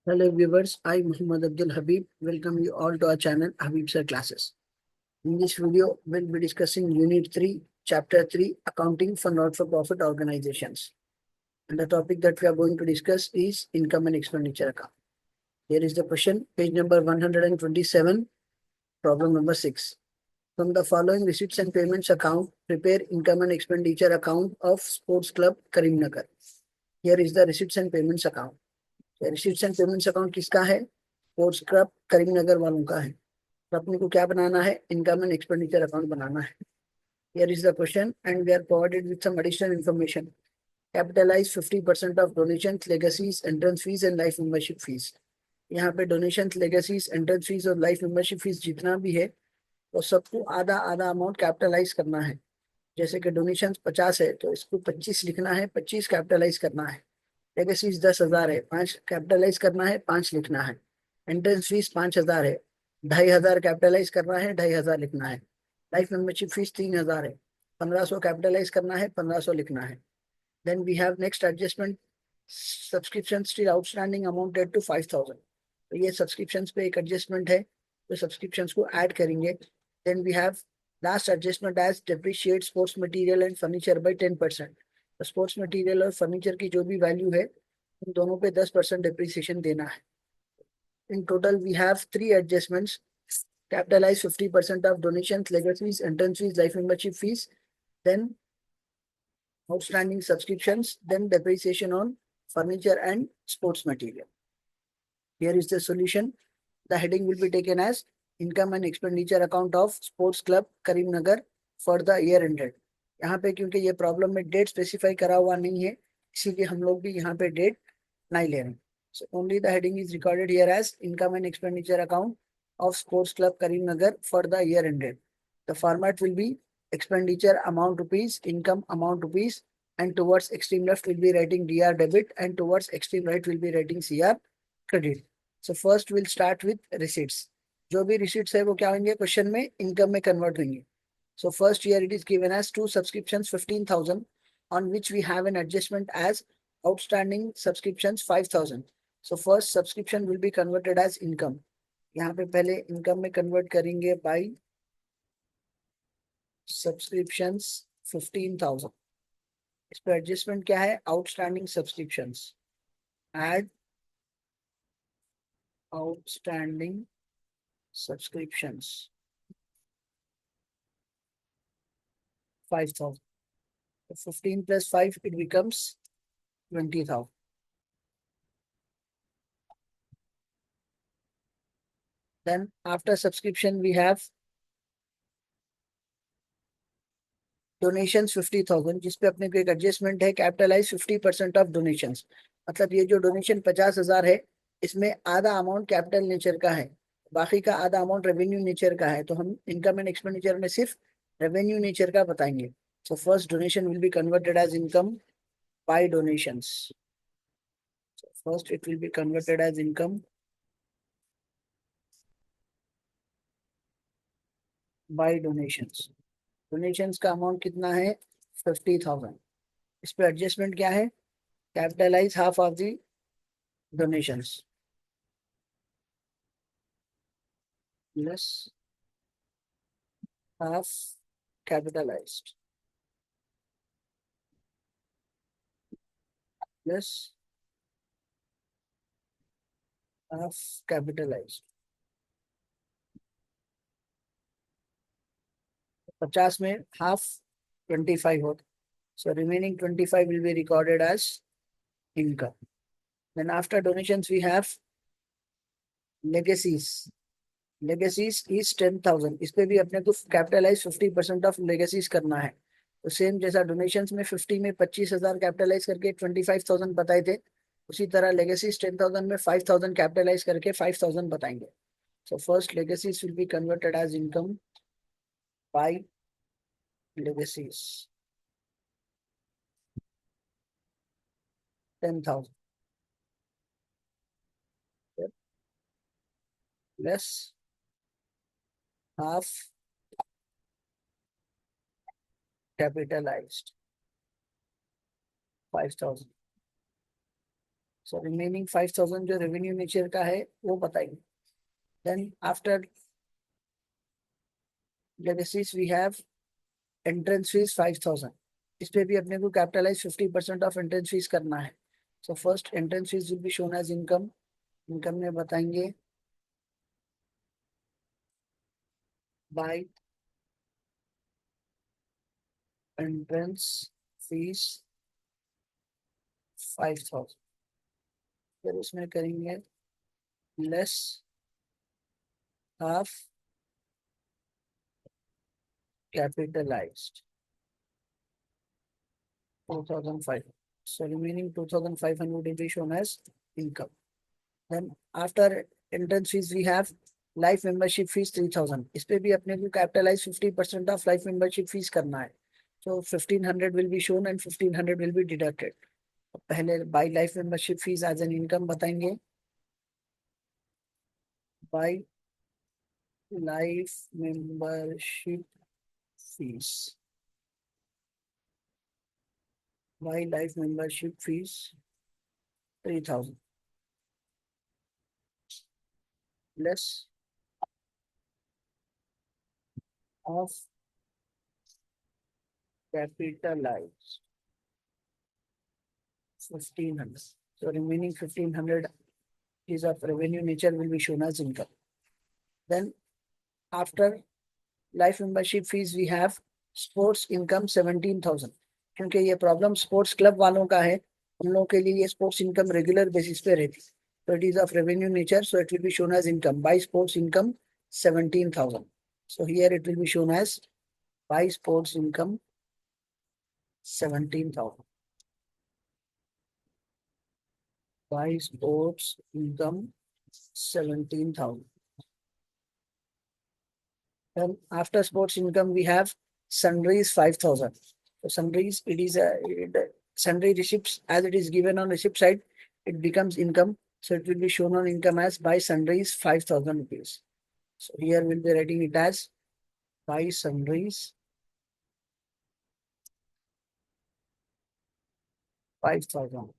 Hello viewers, I Muhammad Abdul Habib welcome you all to our channel Habib Sir Classes. In this video, we'll be discussing Unit 3, Chapter 3, Accounting for Not-for-Profit Organizations. And the topic that we are going to discuss is Income and Expenditure Account. Here is the question, page number 127, problem number 6. From the following receipts and payments account, prepare Income and Expenditure Account of Sports Club Karimnagar. Here is the receipts and payments account. Receipts and payments account किसका है? Sports club Karimnagar वालों का है। तो अपने को क्या बनाना है? इनकम एंड एक्सपेंडिचर अकाउंट बनाना है। Here is the question and we are provided with some additional information. Capitalise 50% of donation, legacies, entrance fees and life membership fees. यहाँ पे डोनेशन, लेगेसीज, एंट्रेंस फीस और लाइफ मेंबरशिप फीस जितना भी है वो सबको आधा आधा अमाउंट कैपिटलाइज करना है। जैसे कि डोनेशन 50 है तो इसको 25 लिखना है, 25 कैपिटलाइज करना है। लेगेसीज 10,000 है, 5 कैपिटलाइज करना है, 5 लिखना है। एंट्रेंस फीस 5,000 है, 2,500 कैपिटलाइज करना है, 2,500 लिखना है। लाइफ मेंबरशिप फीस 3,000 है, 1,500 कैपिटलाइज करना है, 1,500 लिखना है। Then we have next adjustment, subscription still outstanding amounted to 5,000। तो ये सब्सक्रिप्शन पे एक एडजस्टमेंट है, तो सब्सक्रिप्शन को ऐड करेंगे। Then we have last adjustment as depreciate sports material and furniture by 10%। Sports material और फर्नीचर की जो भी वैल्यू है उन दोनों पे 10% डिप्रिसिएशन देना है। In total we have 3 adjustments. Capitalise 50% of donations, legacies, entrance fees, life membership fees, then outstanding subscriptions, then depreciation on furniture and sports material. Here is the solution. The heading will be taken as income and expenditure account of Sports Club Karimnagar for the year ended. यहाँ पे क्योंकि ये problem में date specify करा हुआ नहीं है, इसीलिए हम लोग भी यहाँ पे डेट नहीं ले रहे। So only the heading is recorded here as income and expenditure account of Sports Club Karimnagar for the year ended. The format will be expenditure amount rupees, income amount rupees, and towards extreme left will be writing DR debit and towards extreme right will be writing CR credit. So first we'll start with receipts. जो भी receipts है वो क्या होंगे? Question में income में convert होंगे। So first here it is given as 2 subscriptions 15,000 on which we have an adjustment as outstanding subscriptions 5,000. So first subscription will be converted as income. यहाँ पे पहले income में convert करेंगे by subscriptions 15,000। इस पर adjustment क्या है? Outstanding subscriptions. Add outstanding subscriptions 5,000. 15 plus 5 it becomes 20,000. Then after subscription we have donations 50,000, जिसपे अपने को एक एडजस्टमेंट है, कैपिटलाइज 50% ऑफ डोनेशंस। मतलब ये जो डोनेशन 50,000 है इसमें आधा अमाउंट कैपिटल नेचर का है, बाकी का आधा अमाउंट रेवेन्यू नेचर का है। तो हम इनकम एंड एक्सपेंडिचर में सिर्फ रेवेन्यू नेचर का बताएंगे। So first donation will be converted as income by donations. First it will be converted as income by donations. Donations का अमाउंट कितना है? 50,000। इस पे एडजस्टमेंट क्या है? Capitalise half of the donations less half capitalized less half capitalized। 50 में half 25 होता, so remaining 25 will be recorded as income. Then after donations we have legacies. Legacies is 10,000। इस पे भी अपने को कैपिटलाइज 50% ऑफ लेगेसीज करना है। तो सेम जैसा डोनेशंस में 50 में 25,000 कैपिटलाइज करके 25,000 बताए थे, उसी तरह लेगेसीज 10,000 में 5,000 कैपिटलाइज करके 5,000 बताएंगे। So first legacies will be converted as income by legacies 10,000 less half capitalized 5,000 so remaining 5,000 जो रेवेन्यू नेचर का है वो बताइए. Then after legacies we have entrance fees 5,000. इस पे भी अपने को कैपिटलाइज 50% ऑफ एंट्रेंस फीस करना है. So first entrance fees will be shown as income. Income में बताएंगे बाय एंट्रेंस फीस 5,000. फिर उसमें करेंगे less half capitalized 2,500. So remaining 2,500 will be shown as income. Then after entrance fees we have life membership fees 3,000. इस पे भी अपने को capitalize 50% of life membership fees करना है. So 1,500 will be shown and 1,500 will be deducted. पहले by life membership fees as an income बताएंगे. By life membership fees. By life membership fees 3,000 less of capitalized 1,500. So remaining 1,500 is of revenue nature will be shown as income. Then after life membership fees we have sports income 17,000. क्योंकि ये problem sports club वालों का है, उन लोगों के लिए ये स्पोर्ट्स इनकम रेगुलर बेसिस पे रहती है. So it is of revenue nature, so it will be shown as income. By sports income 17,000. So here it will be shown as by sports income 17,000. By sports income 17,000. Then after sports income we have sundries 5,000. So sundries, it is sundry receipts as it is given on receipt side, it becomes income. So it will be shown on income as by sundries 5,000 rupees. So here we'll be writing it as by sundries 5,000.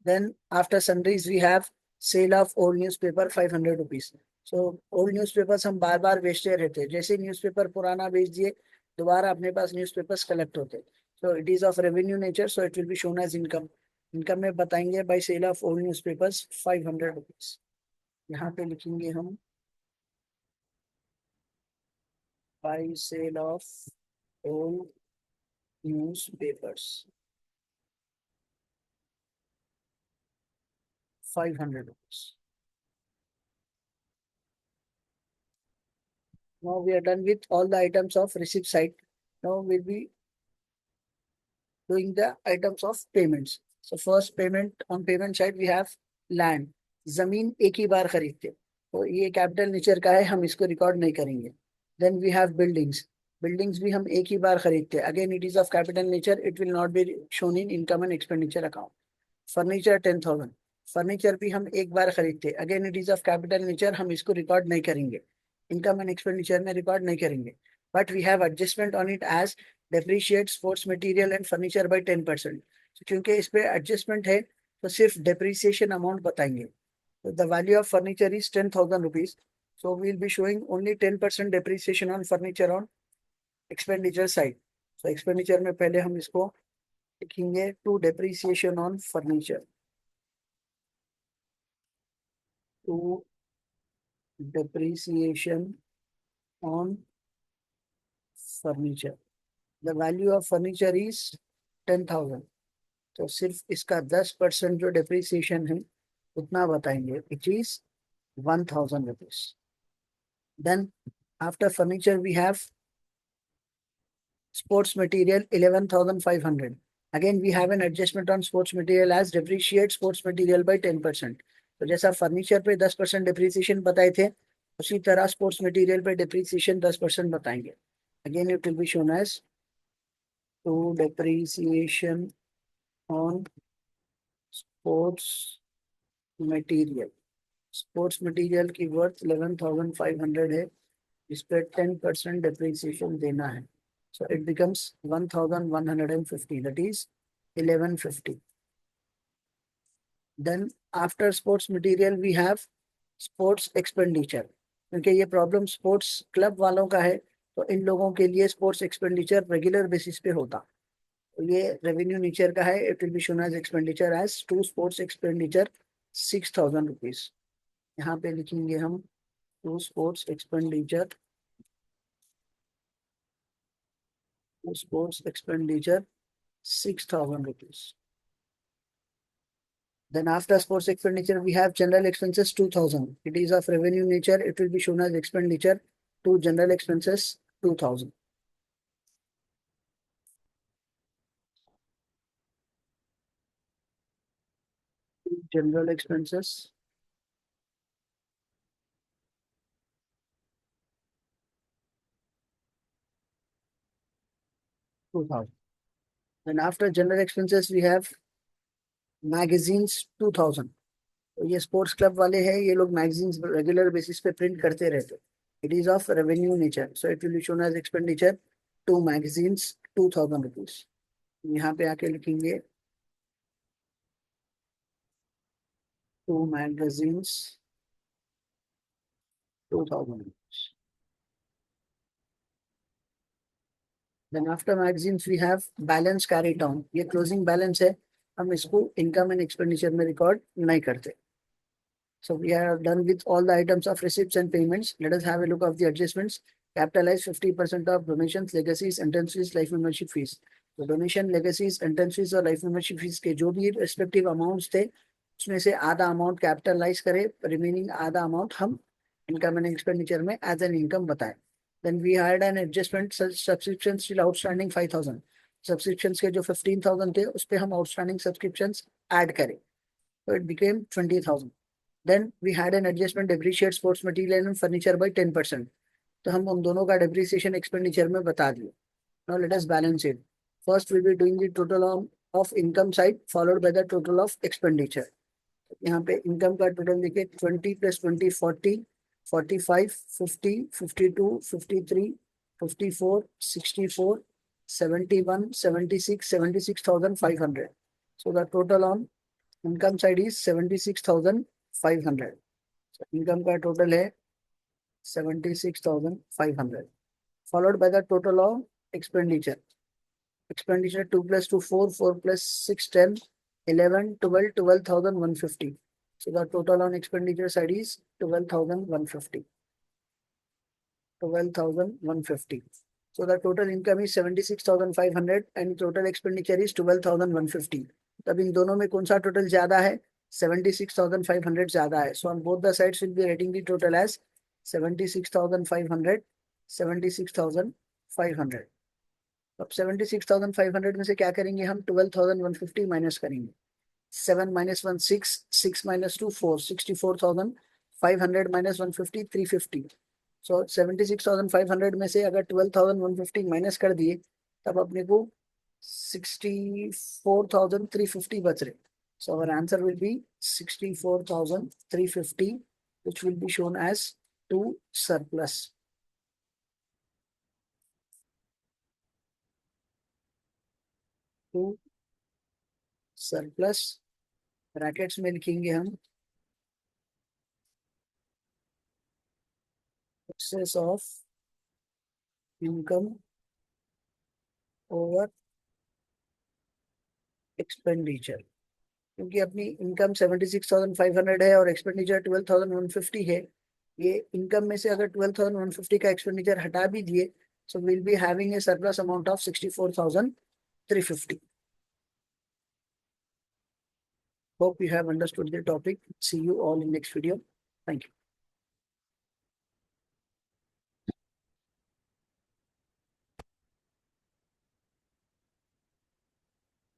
Then after sundries we have sale of old newspaper 500 rupees. So old newspapers हम बार बार बेचते रहते हैं. जैसे newspaper पुराना बेच दिए दोबारा अपने पास न्यूज़पेपर्स कलेक्ट होते हैं. So it is of revenue nature, so it will be shown as income. Income में बताएंगे by sale of old newspapers 500 rupees. यहाँ पे लिखेंगे हम by sale of old newspapers 500 rupees. Now we are done with all the items of receipt side. Now we'll be doing the items of payments. So first payment on payment side we have land. जमीन एक ही बार खरीदते तो ये capital nature का है, हम इसको रिकॉर्ड नहीं करेंगे. Then we have buildings. Buildings भी हम एक ही बार खरीदते हैं. Again it is of capital nature, it will not be shown in income and expenditure account. Furniture 10,000. Furniture भी हम एक बार खरीदते हैं. Again it is of capital nature, हम इसको रिकॉर्ड नहीं करेंगे, इनकम एंड एक्सपेंडिचर में रिकॉर्ड नहीं करेंगे. But we have adjustment on it as depreciate sports material and furniture bye 10%. क्योंकि इस पे एडजस्टमेंट है तो सिर्फ डेप्रिसिएशन अमाउंट बताएंगे. The value of furniture is 10,000 rupees. So we will be showing only 10% depreciation on furniture on expenditure side. So expenditure में पहले हम इसको लिखेंगे to depreciation on furniture. To depreciation on furniture. The value of furniture is 10,000. तो सिर्फ इसका 10% जो depreciation है उतना बताएंगे, which is 1,000 rupees. Then after furniture we have sports material 11,500. Again we have an adjustment on sports material as depreciate sports material by 10%. तो जैसा furniture पे 10% डिप्रिसिएशन बताए थे उसी तरह स्पोर्ट्स मटेरियल पे डिप्रिसिएशन 10% बताएंगे. Again it will be shown as to depreciation on sports material. Sports material की वर्थ 11,500 है, इस पर 10% डिप्रिसिएशन देना है. So it becomes 1,150. That is 1150. Then after sports material we have sports expenditure. क्योंकि ये प्रॉब्लम स्पोर्ट्स क्लब वालों का है, तो इन लोगों के लिए स्पोर्ट्स एक्सपेंडिचर रेगुलर बेसिस पे होता, तो ये रेवेन्यू नेचर का है. It will be shown as expenditure as to sports expenditure 6000 rupees. यहाँ पे लिखेंगे हम to sports expenditure 6000 rupees. Then after sports expenditure, we have general expenses 2000. It is of revenue nature. It will be shown as expenditure to general expenses 2000. General expenses 2000. Then after general expenses, we have magazines 2000. तो ये sports club वाले हैं, ये लोग magazines regular basis पे print करते रहते. It is of revenue nature, so it will be shown as expenditure to magazines 2000 rupees. यहाँ पे आके लिखेंगे to magazines 2000 rupees. Then after magazines we have balance carried down. ये closing balance है, हम इसको income and expenditure में record नहीं करते. So we are done with all the items of receipts and payments. Let us have a look of the adjustments. Capitalize 50% of donations, legacies, entrance fees, life membership fees. तो donation, legacies, entrance fees और life membership fees के जो भी respective amounts थे, उसमें से आधा amount capitalise करे, रिमेनिंग आधा अमाउंट हम इनकम एंड एक्सपेंडिचर में एज एन इनकम बताएं. Then we had an adjustment, subscriptions still outstanding 5000. Subscriptions के जो 15000 थे उस पे हम outstanding subscriptions add करें, so it became 20000. Then we had an adjustment, depreciate sports material and furniture by 10%. तो हम उन दोनों का depreciation expenditure में बता दिए. Now let us balance it. First we'll be doing the total of income side followed by the total of expenditure. यहाँ पे income का total देखिए 20 plus 20 40, 45, 50, 52, 53, 54, 64, 71, 76, 76,500. So the total on income side is 76,500. So income का total है 76,500. Followed by the total of expenditure. Expenditure 2 plus 2 4, 4 plus 6 10, 11, 12, 12,150. So the total on expenditure side is 12,150. 12,150. So the total income is 76,500 and total expenditure is 12,150. तब इन दोनों में कौन सा total ज्यादा है? 76,500 ज्यादा है. So on both the sides will be writing the total as 76,500, 76,500. अब 76,500 में से क्या करेंगे हम? 12,150 माइनस करेंगे. 7 minus 1 6, 6 minus 2 4, 64,500 minus 150 350. So 76,500 में से अगर 12,150 माइनस कर दिए तब अपने को 64,350 बच रहे. So our answer will be 64,350, which will be shown as to surplus. To surplus, brackets में लिखेंगे हम excess of income over expenditure. क्योंकि अपनी इनकम 76,500 है और एक्सपेंडिचर 12,150 है. ये इनकम में से अगर 12,150 का एक्सपेंडिचर हटा भी दिए, so we'll be having a surplus amount of 64,350. Hope you have understood the topic. See you all in next video. Thank you.